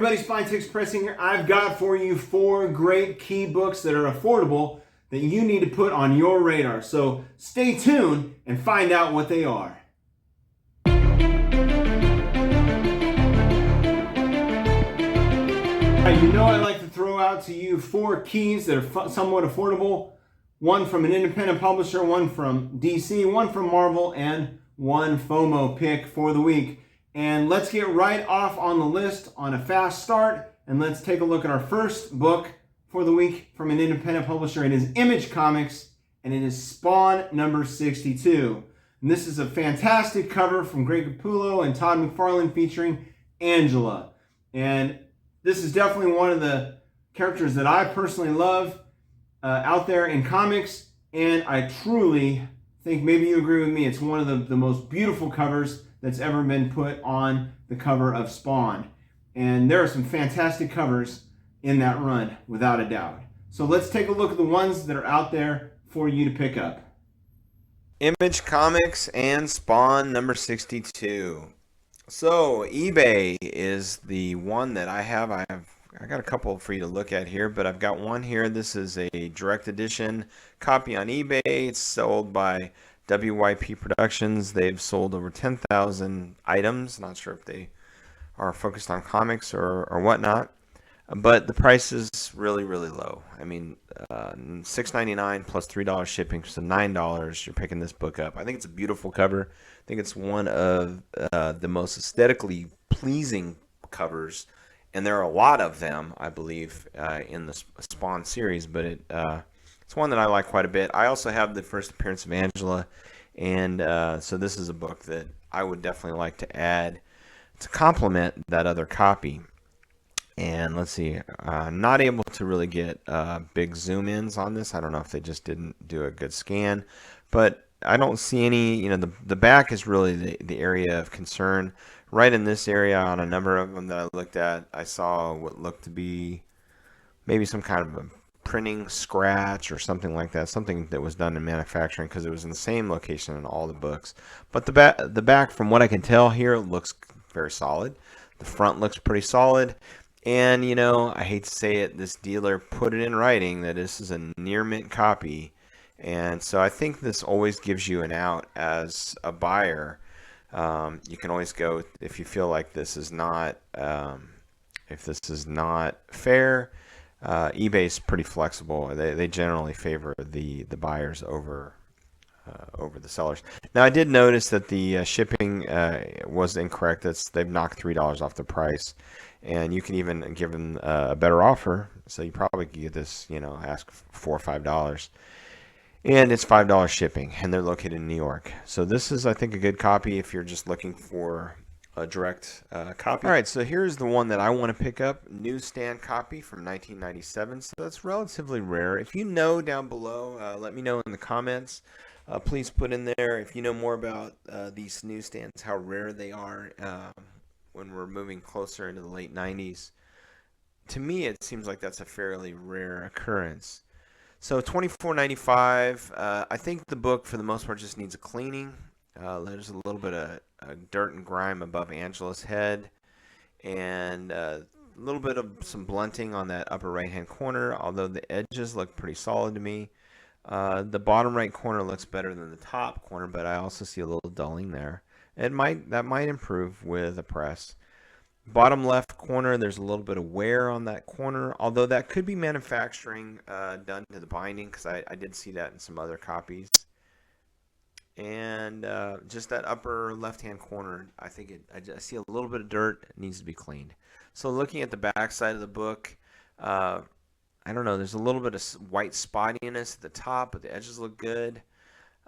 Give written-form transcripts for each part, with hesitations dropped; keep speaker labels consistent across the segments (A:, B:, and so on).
A: everybody, Spine Ticks Pressing here. I've got for you 4 great key books that are affordable that you need to put on your radar. So stay tuned and find out what they are. You know I like to throw out to you 4 keys that are somewhat affordable. One from an independent publisher, one from DC, one from Marvel, and one FOMO pick for the week. And let's get right off on the list on a fast start, and let's take a look at our first book for the week from an independent publisher. It is Image Comics, and it is Spawn number 62. And this is a fantastic cover from Greg Capullo and Todd McFarlane featuring Angela. And this is definitely one of the characters that I personally love out there in comics, and I truly think, maybe you agree with me, it's one of the most beautiful covers that's ever been put on the cover of Spawn. And there are some fantastic covers in that run, without a doubt. So let's take a look at the ones that are out there for you to pick up.
B: Image Comics and Spawn number 62. So eBay is the one that I have. I got a couple for you to look at here, but I've got one here. This is a direct edition copy on eBay. It's sold by WYP Productions. They've sold over 10,000 items. Not sure if they are focused on comics or whatnot, but the price is really, really low. I mean, $6.99 plus $3 shipping, so $9. You're picking this book up. I think it's a beautiful cover. I think it's one of the most aesthetically pleasing covers, and there are a lot of them, I believe, in the Spawn series, but it's one that I like quite a bit. I also have the first appearance of Angela, and so this is a book that I would definitely like to add to complement that other copy. And let's see, I'm not able to really get big zoom ins on this. I don't know if they just didn't do a good scan, but I don't see any, the back is really the area of concern. Right in this area, on a number of them that I looked at, I saw what looked to be maybe some kind of a printing scratch or something like that, something that was done in manufacturing, because it was in the same location in all the books. But the back, from what I can tell here, looks very solid. The front looks pretty solid. And, I hate to say it, this dealer put it in writing that this is a near mint copy. And so I think this always gives you an out as a buyer. You can always go, if you feel like this is not, fair, eBay's pretty flexible. They generally favor the buyers over the sellers. Now, I did notice that the shipping was incorrect. They've knocked $3 off the price, and you can even give them a better offer. So you probably could get this, ask $4 or $5, and it's $5 shipping, and they're located in New York. So this is, I think, a good copy if you're just looking for a direct copy. All right, so here's the one that I want to pick up, newsstand copy from 1997. So that's relatively rare. If you know down below, let me know in the comments. Please put in there if you know more about these newsstands, how rare they are when we're moving closer into the late 90s. To me, it seems like that's a fairly rare occurrence. So $24.95. I think the book, for the most part, just needs a cleaning. There's a little bit of dirt and grime above Angela's head, and a little bit of some blunting on that upper right-hand corner, although the edges look pretty solid to me. The bottom right corner looks better than the top corner, but I also see a little dulling there. That might improve with a press. Bottom left corner, there's a little bit of wear on that corner, although that could be manufacturing done to the binding, because I did see that in some other copies. And just that upper left-hand corner, I think I see a little bit of dirt. It needs to be cleaned. So looking at the back side of the book, I don't know, there's a little bit of white spottiness at the top, but the edges look good.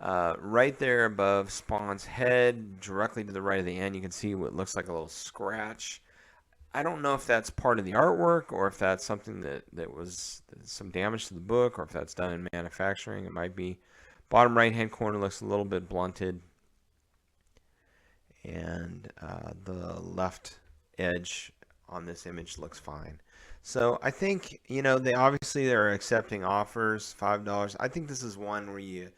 B: Right there above Spawn's head, directly to the right of the end, you can see what looks like a little scratch. I don't know if that's part of the artwork, or if that's something that was some damage to the book, or if that's done in manufacturing. It might be. Bottom right-hand corner looks a little bit blunted, and the left edge on this image looks fine. So I think, they're accepting offers, $5. I think this is one where you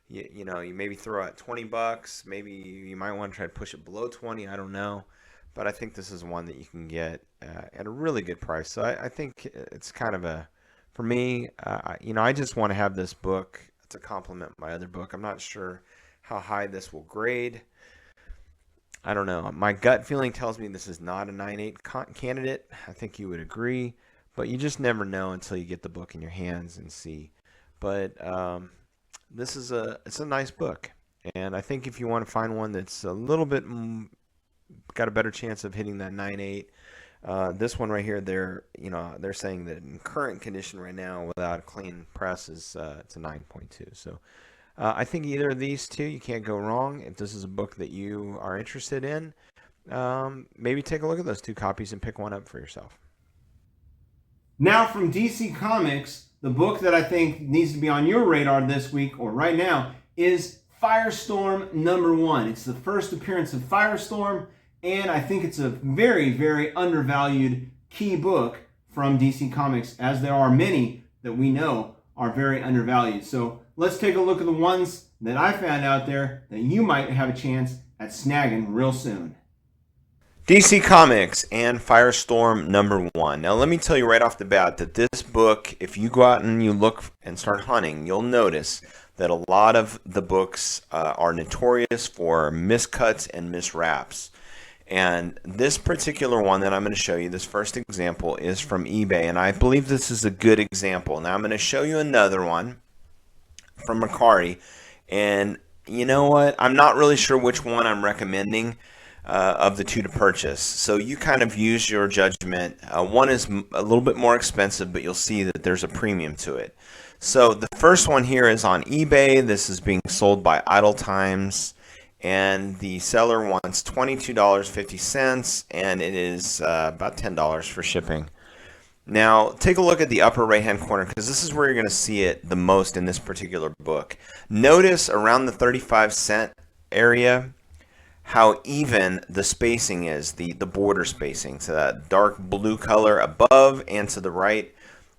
B: maybe throw out $20. Maybe you might want to try to push it below 20. I don't know. but I think this is one that you can get at a really good price. So I think it's kind of for me, I just want to have this book to complement my other book. I'm not sure how high this will grade. I don't know. My gut feeling tells me this is not a 9.8 candidate. I think you would agree, but you just never know until you get the book in your hands and see. But it's a nice book, and I think if you want to find one that's a little bit got a better chance of hitting that 9.8, this one right here, they're saying that in current condition right now, without a clean press, it's a 9.2. So I think either of these two, you can't go wrong. If this is a book that you are interested in, maybe take a look at those two copies and pick one up for yourself.
A: Now from DC Comics, the book that I think needs to be on your radar this week or right now is Firestorm #1. It's the first appearance of Firestorm, and I think it's a very, very undervalued key book from DC Comics, as there are many that we know are very undervalued. So let's take a look at the ones that I found out there that you might have a chance at snagging real soon.
B: DC Comics and Firestorm #1. Now, let me tell you right off the bat that this book, if you go out and you look and start hunting, you'll notice that a lot of the books are notorious for miscuts and miswraps. And this particular one that I'm going to show you, this first example, is from eBay, and I believe this is a good example. Now, I'm going to show you another one from Mercari, and you know what? I'm not really sure which one I'm recommending of the two to purchase. So you kind of use your judgment. One is a little bit more expensive, but you'll see that there's a premium to it. So the first one here is on eBay. This is being sold by Idle Times, and the seller wants $22.50, and it is about $10 for shipping. Now, take a look at the upper right-hand corner, because this is where you're going to see it the most in this particular book. Notice around the 35-cent area how even the spacing is, the border spacing. So that dark blue color above and to the right.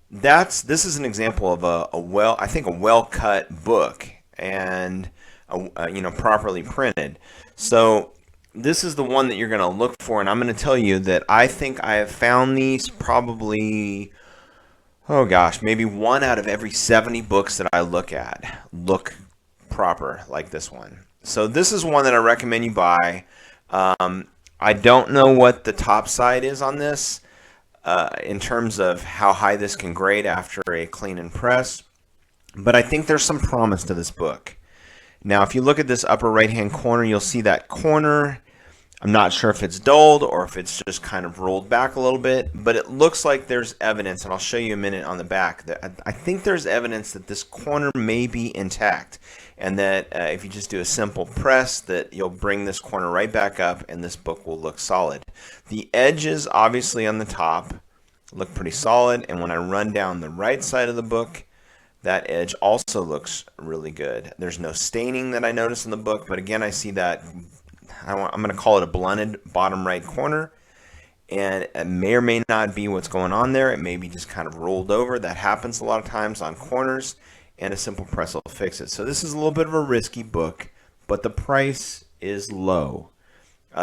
B: This is an example of a well-cut book, and properly printed. So this is the one that you're going to look for, and I'm going to tell you that I think I have found these probably, maybe 1 out of every 70 books that I look at look proper like this one. So this is one that I recommend you buy. I don't know what the top side is on this in terms of how high this can grade after a clean and press, but I think there's some promise to this book. Now, if you look at this upper right-hand corner, you'll see that corner. I'm not sure if it's dulled or if it's just kind of rolled back a little bit, but it looks like there's evidence, and I'll show you a minute on the back. I think there's evidence that this corner may be intact, and that if you just do a simple press, that you'll bring this corner right back up, and this book will look solid. The edges, obviously, on the top look pretty solid, and when I run down the right side of the book, that edge also looks really good. There's no staining that I notice in the book, but again, I see that, I'm going to call it a blunted bottom right corner, and it may or may not be what's going on there. It may be just kind of rolled over. That happens a lot of times on corners, and a simple press will fix it. So this is a little bit of a risky book, but the price is low.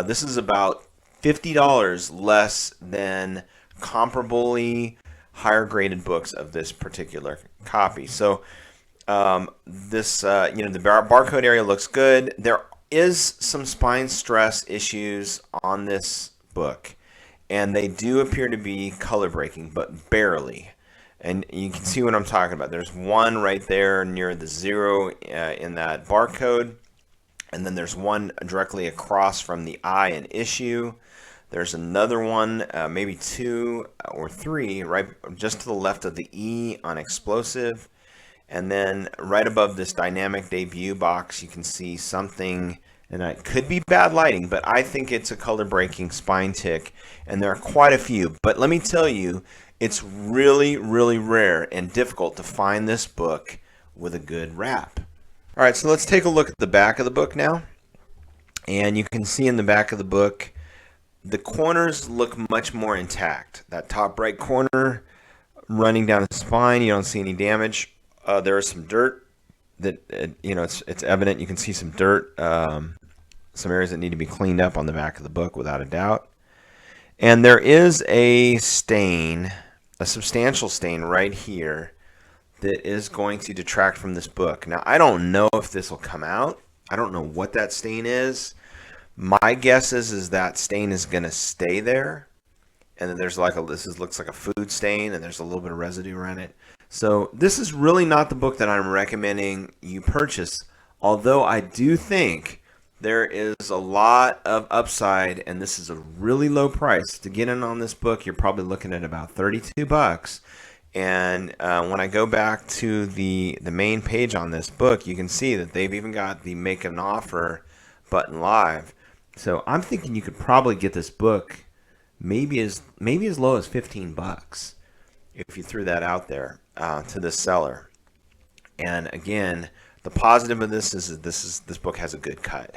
B: This is about $50 less than comparably higher graded books of this particular copy. So the barcode area looks good. There is some spine stress issues on this book, and they do appear to be color breaking, but barely. And you can see what I'm talking about. There's one right there near the 0 in that barcode, and then there's one directly across from the I in issue. There's another one, maybe 2 or 3, right just to the left of the E on explosive. And then right above this dynamic debut box, you can see something, and it could be bad lighting, but I think it's a color breaking spine tick, and there are quite a few. But let me tell you, it's really, really rare and difficult to find this book with a good wrap. All right, so let's take a look at the back of the book now. And you can see in the back of the book, the corners look much more intact. That top right corner running down the spine, you don't see any damage. There is some dirt that, it's evident. You can see some dirt, some areas that need to be cleaned up on the back of the book without a doubt. And there is a stain, a substantial stain right here that is going to detract from this book. Now, I don't know if this will come out. I don't know what that stain is. My guess is that stain is going to stay there. And then there's like looks like a food stain, and there's a little bit of residue around it. So this is really not the book that I'm recommending you purchase. Although I do think there is a lot of upside, and this is a really low price. To get in on this book, you're probably looking at about $32. And when I go back to the main page on this book, you can see that they've even got the make an offer button live. So I'm thinking you could probably get this book maybe as low as $15 if you threw that out there to this seller. And again, the positive of this is this book has a good cut.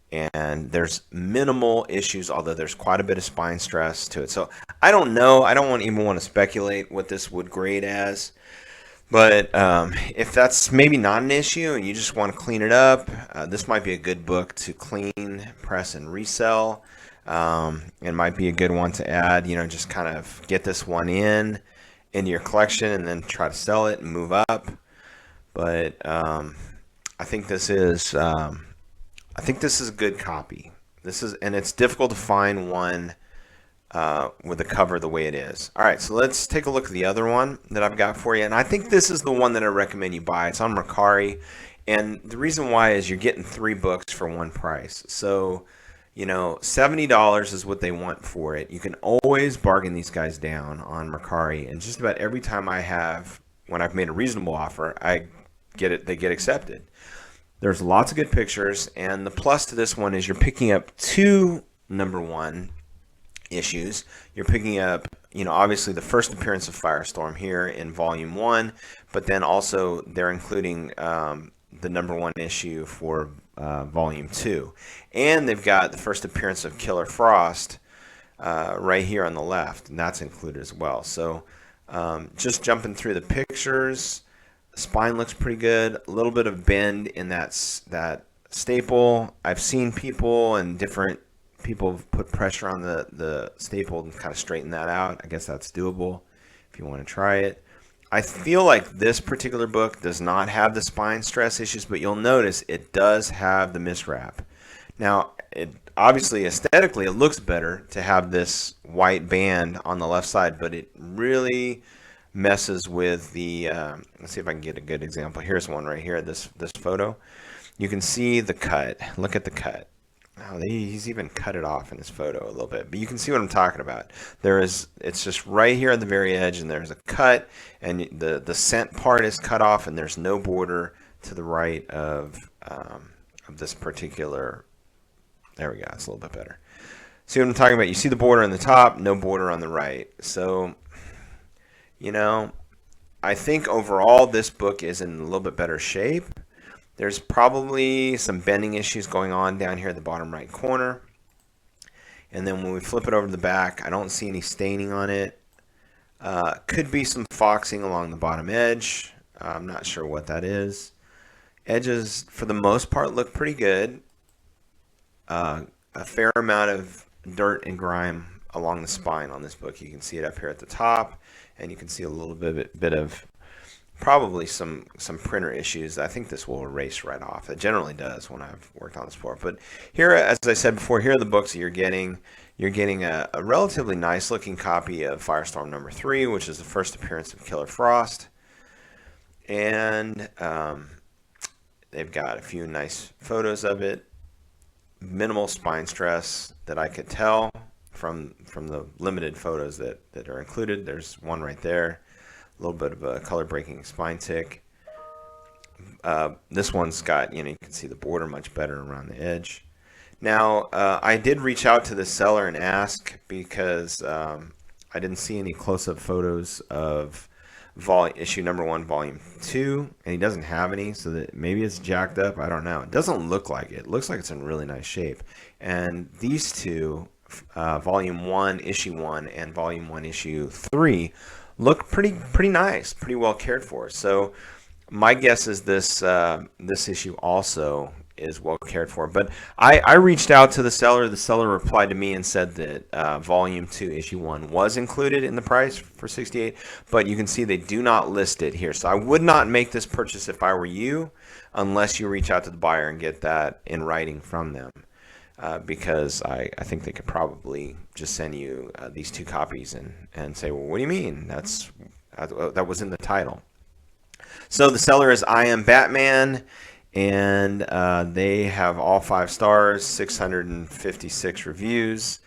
B: And there's minimal issues, although there's quite a bit of spine stress to it. So I don't know. I don't even want to speculate what this would grade as. But if that's maybe not an issue and you just want to clean it up, this might be a good book to clean, press, and resell. It might be a good one to add, just kind of get this one into your collection and then try to sell it and move up. But I think this is a good copy. And it's difficult to find one with the cover the way it is. All right, so let's take a look at the other one that I've got for you. And I think this is the one that I recommend you buy. It's on Mercari. And the reason why is you're getting 3 books for one price. So, $70 is what they want for it. You can always bargain these guys down on Mercari. And just about every time when I've made a reasonable offer, they get accepted. There's lots of good pictures, and the plus to this one is you're picking up 2 number 1 issues. You're picking up, obviously the first appearance of Firestorm here in volume 1, but then also they're including the number 1 issue for volume 2. And they've got the first appearance of Killer Frost right here on the left, and that's included as well. So just jumping through the pictures, spine looks pretty good. A little bit of bend in that staple. I've seen people and different people put pressure on the staple and kind of straighten that out. I guess that's doable if you want to try it. I feel like this particular book does not have the spine stress issues, but you'll notice it does have the miswrap. Now, obviously aesthetically it looks better to have this white band on the left side, but it really messes with the let's see if I can get a good example. Here's one right here, this photo. You can see the cut. Look at the cut. Oh, he's even cut it off in this photo a little bit, but you can see what I'm talking about. It's just right here at the very edge, and there's a cut, and the scent part is cut off, and there's no border to the right of this particular. There we go. It's a little bit better. See what I'm talking about? You see the border on the top, no border on the right. So, I think overall this book is in a little bit better shape. There's probably some bending issues going on down here at the bottom right corner. And then when we flip it over to the back, I don't see any staining on it. Could be some foxing along the bottom edge. I'm not sure what that is. Edges, for the most part, look pretty good. A fair amount of dirt and grime along the spine on this book. You can see it up here at the top, and you can see a little bit of probably some printer issues. I think this will erase right off. It generally does when I've worked on this before. But here, as I said before, here are the books that you're getting. You're getting a relatively nice looking copy of Firestorm number 3, which is the first appearance of Killer Frost. And they've got a few nice photos of it. Minimal spine stress that I could tell from the limited photos that are included. There's one right there. A little bit of a color breaking spine tick. This one's got, you can see the border much better around the edge. Now, I did reach out to the seller and ask because I didn't see any close-up photos of issue number 1, volume 2, and he doesn't have any, so that maybe it's jacked up. I don't know. It doesn't look like it. It looks like it's in really nice shape. And these two, volume 1, issue 1, and volume 1, issue 3, look pretty nice, pretty well cared for. So my guess is this issue also is well cared for. But I reached out to the seller. The seller replied to me and said that Volume 2, Issue 1 was included in the price for $68, but you can see they do not list it here. So I would not make this purchase if I were you, unless you reach out to the buyer and get that in writing from them. Because I think they could probably just send you these 2 copies and say, well, what do you mean? That was in the title. So the seller is I Am Batman, and they have all 5 stars, 656 reviews.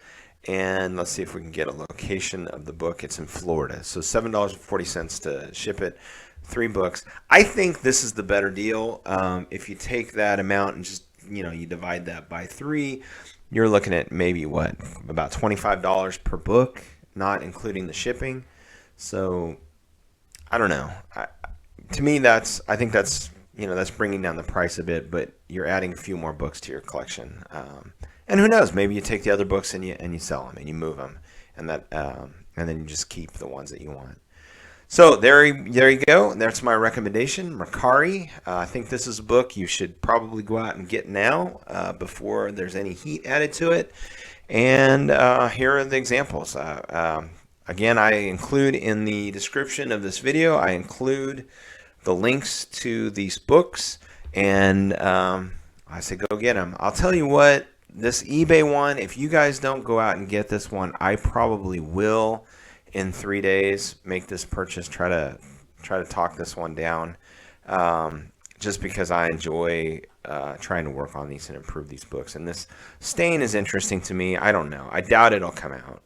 B: And let's see if we can get a location of the book. It's in Florida. So $7.40 to ship it. 3 books. I think this is the better deal. If you take that amount and just you divide that by 3, you're looking at maybe about $25 per book, not including the shipping. So I don't know. To me, I think that's bringing down the price a bit, but you're adding a few more books to your collection. And who knows? Maybe you take the other books and you sell them and you move them, and then you just keep the ones that you want. So there you go. That's my recommendation, Mercari. I think this is a book you should probably go out and get now before there's any heat added to it. And here are the examples. Again, I include in the description of this video, I include the links to these books, and I say go get them. I'll tell you what, this eBay one, if you guys don't go out and get this one, I probably will in 3 days make this purchase. Try to talk this one down, just because I enjoy trying to work on these and improve these books. And this stain is interesting to me. I don't know. I doubt it'll come out,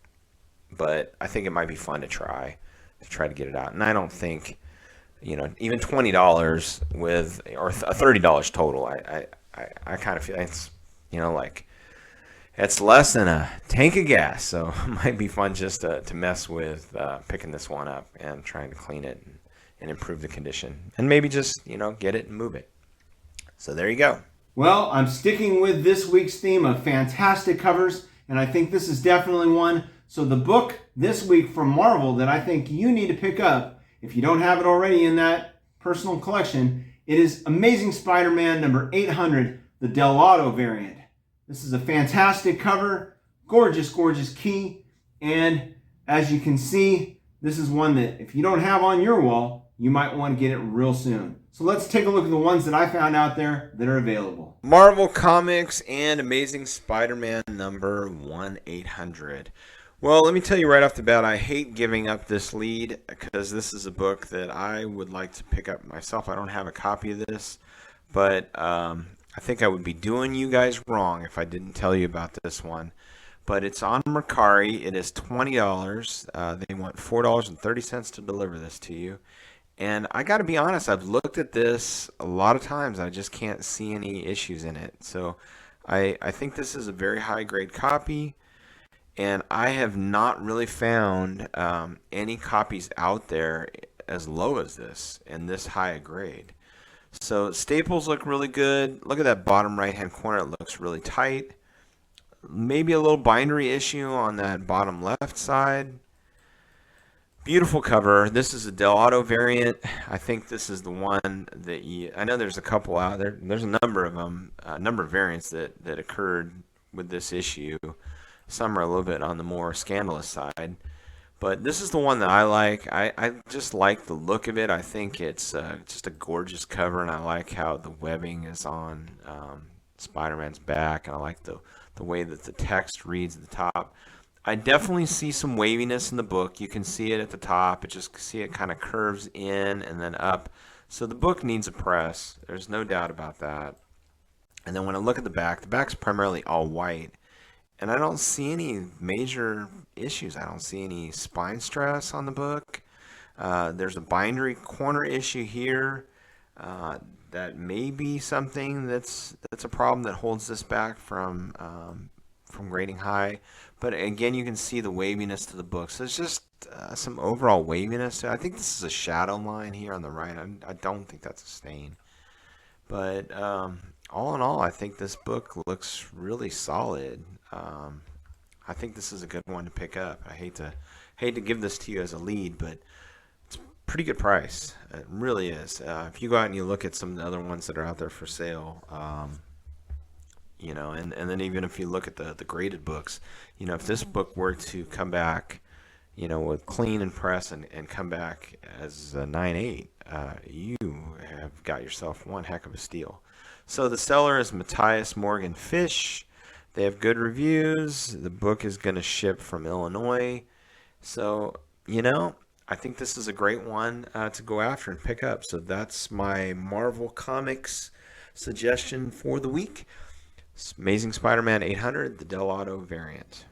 B: but I think it might be fun to try to get it out. And I don't think, even $20 or $30 total. I kind of feel it's, it's less than a tank of gas. So it might be fun just to mess with picking this one up and trying to clean it and improve the condition, and maybe just get it and move it. So there you go.
A: Well, I'm sticking with this week's theme of fantastic covers, and I think this is definitely one. So the book this week from Marvel that I think you need to pick up, if you don't have it already in that personal collection, it is Amazing Spider-Man number 800, the Del Otto variant. This is a fantastic cover, gorgeous, gorgeous key, and as you can see, this is one that if you don't have on your wall, you might want to get it real soon. So let's take a look at the ones that I found out there that are available.
B: Marvel Comics and Amazing Spider-Man number 1-800. Well, let me tell you right off the bat, I hate giving up this lead because this is a book that I would like to pick up myself. I don't have a copy of this, but I think I would be doing you guys wrong if I didn't tell you about this one. But it's on Mercari. It is $20. They want $4.30 to deliver this to you. And I got to be honest, I've looked at this a lot of times. I just can't see any issues in it. So I think this is a very high-grade copy. And I have not really found any copies out there as low as this and this high a grade. So staples look really good. Look at that bottom right-hand corner. It looks really tight. Maybe a little bindery issue on that bottom left side. Beautiful cover. This is a Del Otto variant. I think this is the one that I know there's a couple out there. There's a number of them, a number of variants that occurred with this issue. Some are a little bit on the more scandalous side. But this is the one that I like. I just like the look of it. I think it's just a gorgeous cover, and I like how the webbing is on Spider-Man's back, and I like the way that the text reads at the top. I definitely see some waviness in the book. You can see it at the top. It kind of curves in and then up. So the book needs a press. There's no doubt about that. And then when I look at the back's primarily all white. And I don't see any major issues. I don't see any spine stress on the book. There's a bindery corner issue here. That may be something that's a problem that holds this back from grading high. But again, you can see the waviness to the book. So there's just some overall waviness. I think this is a shadow line here on the right. I don't think that's a stain. But all in all, I think this book looks really solid. I think this is a good one to pick up. I hate to give this to you as a lead, but it's a pretty good price. It really is. If you go out and you look at some of the other ones that are out there for sale, and then even if you look at the graded books, if this book were to come back, with clean and press and come back as a 9.8, you have got yourself one heck of a steal. So the seller is Matthias Morgan Fish. They have good reviews. The book is going to ship from Illinois. So, I think this is a great one to go after and pick up. So that's my Marvel Comics suggestion for the week. Amazing Spider-Man 800, the Del Otto variant.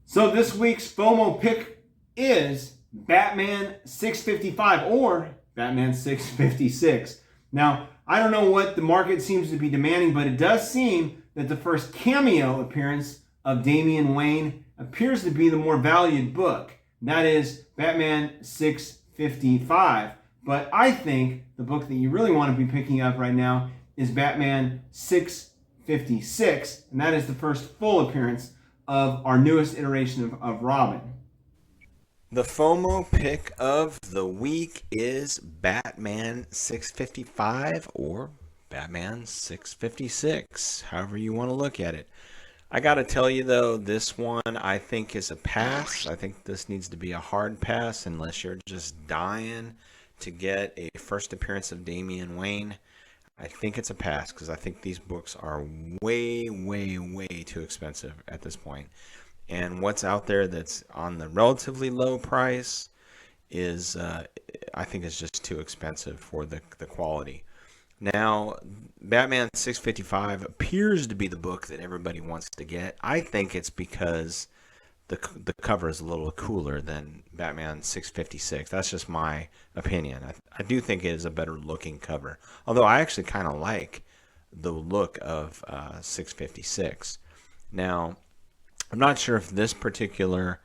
A: So this week's FOMO pick is Batman 655 or Batman 656. Now, I don't know what the market seems to be demanding, but it does seem that the first cameo appearance of Damian Wayne appears to be the more valued book. That is Batman 655. But I think the book that you really want to be picking up right now is Batman 656, and that is the first full appearance of our newest iteration of Robin.
B: The FOMO pick of the week is Batman 655 or Batman 656, however you want to look at it. I got to tell you, though, this one I think is a pass. I think this needs to be a hard pass unless you're just dying to get a first appearance of Damian Wayne. I think it's a pass because I think these books are way, way, way too expensive at this point. And what's out there that's on the relatively low price is, I think, is just too expensive for the quality. Now, Batman 655 appears to be the book that everybody wants to get. I think it's because the cover is a little cooler than Batman 656. That's just my opinion. I do think it is a better looking cover. Although I actually kind of like the look of 656. Now, I'm not sure if this particular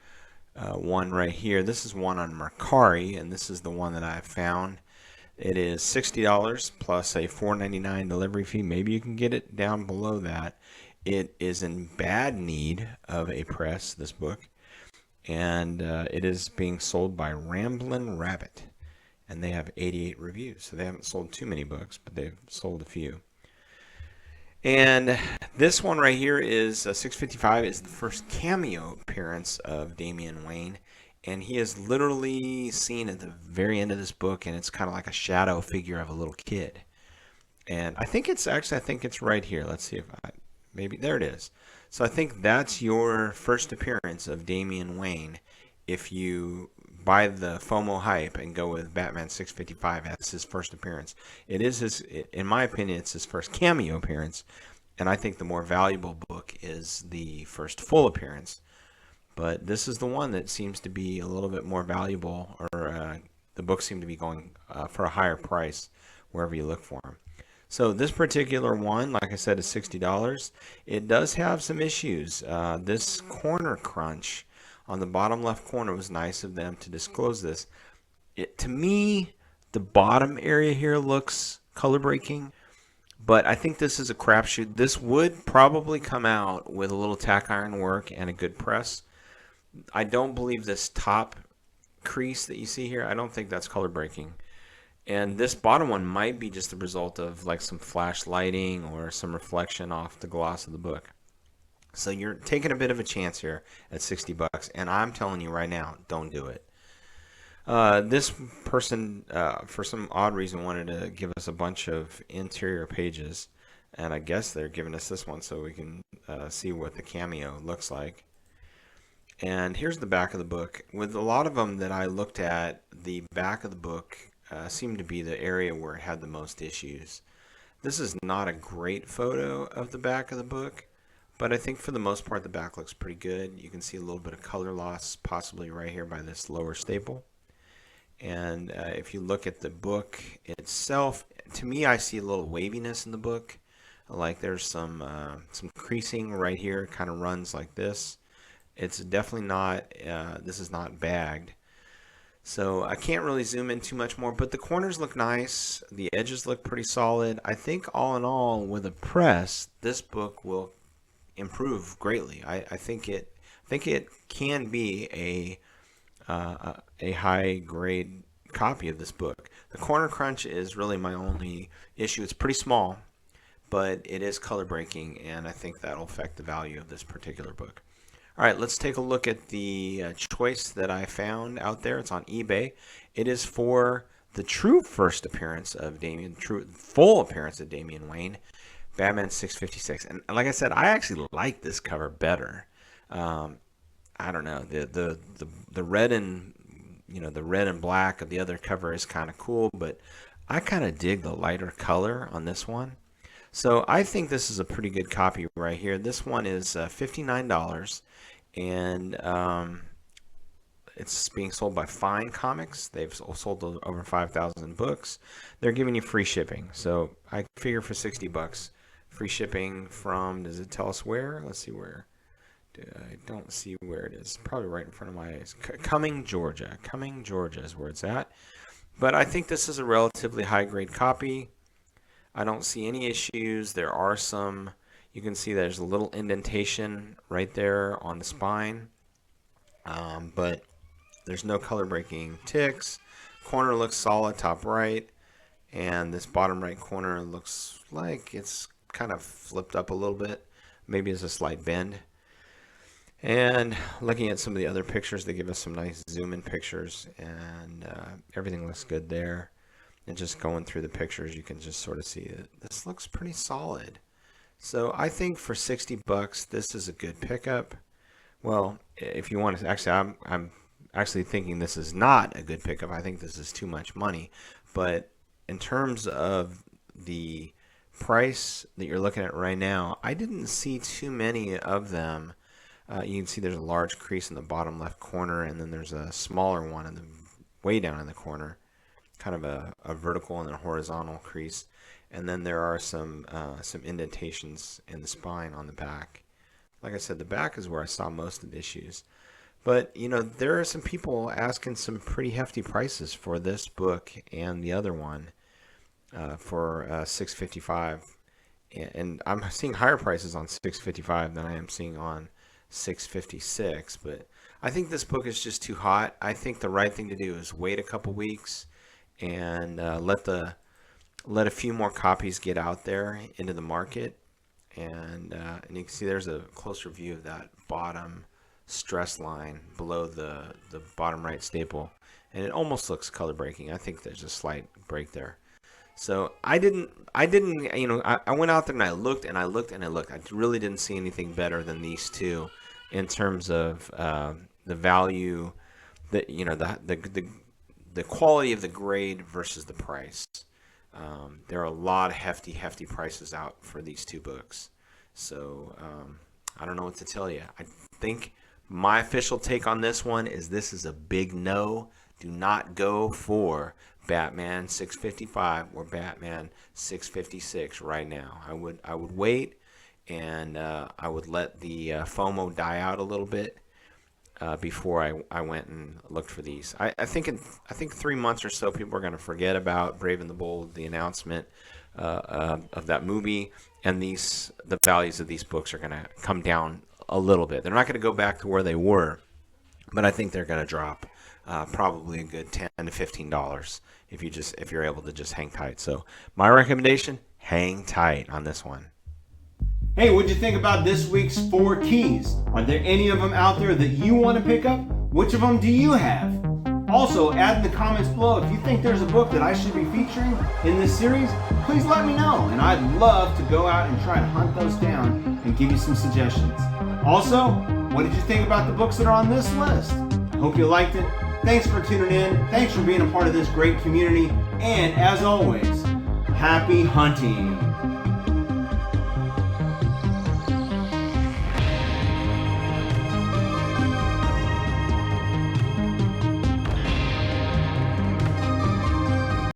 B: one right here, this is one on Mercari, and this is the one that I found. It is $60 plus a $4.99 delivery fee. Maybe you can get it down below that. It is in bad need of a press, this book, and it is being sold by Ramblin' Rabbit, and they have 88 reviews. So they haven't sold too many books, but they've sold a few. And this one right here is 655 is the first cameo appearance of Damian Wayne. And he is literally seen at the very end of this book, and it's kind of like a shadow figure of a little kid. And I think it's right here. Let's see if maybe there it is. So I think that's your first appearance of Damian Wayne if you buy the FOMO hype and go with Batman 655 as his first appearance. It is in my opinion, it's his first cameo appearance, and I think the more valuable book is the first full appearance. But this is the one that seems to be a little bit more valuable, or the books seem to be going for a higher price wherever you look for them. So this particular one, like I said, is $60. It does have some issues. This corner crunch on the bottom left corner was nice of them to disclose this. To me, the bottom area here looks color breaking, but I think this is a crapshoot. This would probably come out with a little tack iron work and a good press. I don't believe this top crease that you see here, I don't think that's color breaking. And this bottom one might be just the result of like some flash lighting or some reflection off the gloss of the book. So you're taking a bit of a chance here at $60, and I'm telling you right now, don't do it. This person, for some odd reason, wanted to give us a bunch of interior pages, and I guess they're giving us this one so we can see what the cameo looks like. And here's the back of the book. With a lot of them that I looked at, the back of the book seemed to be the area where it had the most issues. This is not a great photo of the back of the book, but I think for the most part the back looks pretty good. You can see a little bit of color loss possibly right here by this lower staple. And if you look at the book itself, to me I see a little waviness in the book. Like there's some creasing right here, it kind of runs like this. It's definitely not, this is not bagged. So I can't really zoom in too much more, but the corners look nice. The edges look pretty solid. I think all in all, with a press, this book will improve greatly. I think it can be a high grade copy of this book. The corner crunch is really my only issue. It's pretty small, but it is color breaking, and I think that'll affect the value of this particular book. All right, let's take a look at the choice that I found out there. It's on eBay. It is for the true first appearance of Damien, true full appearance of Damian Wayne, Batman 656. And like I said, I actually like this cover better. I don't know, the red and the red and black of the other cover is kind of cool, but I kind of dig the lighter color on this one. So I think this is a pretty good copy right here. This one is $59, and it's being sold by Fine Comics. They've sold over 5,000 books. They're giving you free shipping. So I figure for $60, free shipping from, does it tell us where? Let's see where. I don't see where it is. Probably right in front of my eyes. Cumming, Georgia. Cumming, Georgia is where it's at. But I think this is a relatively high-grade copy. I don't see any issues. There are some, you can see there's a little indentation right there on the spine. But there's no color breaking ticks. Corner looks solid, top right. And this bottom right corner looks like it's kind of flipped up a little bit. Maybe it's a slight bend. And looking at some of the other pictures, they give us some nice zoom in pictures, and everything looks good there. And just going through the pictures, you can just sort of see that this looks pretty solid. So I think for $60, this is a good pickup. Well, if you want to, actually, I'm actually thinking this is not a good pickup. I think this is too much money. But in terms of the price that you're looking at right now, I didn't see too many of them. You can see there's a large crease in the bottom left corner, and then there's a smaller one in the way down in the corner, kind of a vertical and a horizontal crease. And then there are some indentations in the spine on the back. Like I said, the back is where I saw most of the issues. But, there are some people asking some pretty hefty prices for this book and the other one for $655. And I'm seeing higher prices on $655 than I am seeing on $656. But I think this book is just too hot. I think the right thing to do is wait a couple weeks and let a few more copies get out there into the market. And you can see there's a closer view of that bottom stress line below the bottom right staple, and it almost looks color breaking. I think there's a slight break there. So I went out there and I looked and I looked and I looked. I really didn't see anything better than these two in terms of the value, that the quality of the grade versus the price. There are a lot of hefty prices out for these two books. So I don't know what to tell you. I think my official take on this one is this is a big no. Do not go for Batman 655 or Batman 656 right now. I would wait, and I would let the FOMO die out a little bit before I went and looked for these. I think 3 months or so, people are going to forget about Brave and the Bold, the announcement of that movie, and the values of these books are going to come down a little bit. They're not going to go back to where they were, but I think they're going to drop probably a good $10 to $15 if you're able to just hang tight. So my recommendation: hang tight on this one.
A: Hey, what'd you think about this week's 4 keys? Are there any of them out there that you want to pick up? Which of them do you have? Also, add in the comments below if you think there's a book that I should be featuring in this series. Please let me know, and I'd love to go out and try to hunt those down and give you some suggestions. Also, what did you think about the books that are on this list? I hope you liked it. Thanks for tuning in. Thanks for being a part of this great community. And as always, happy hunting.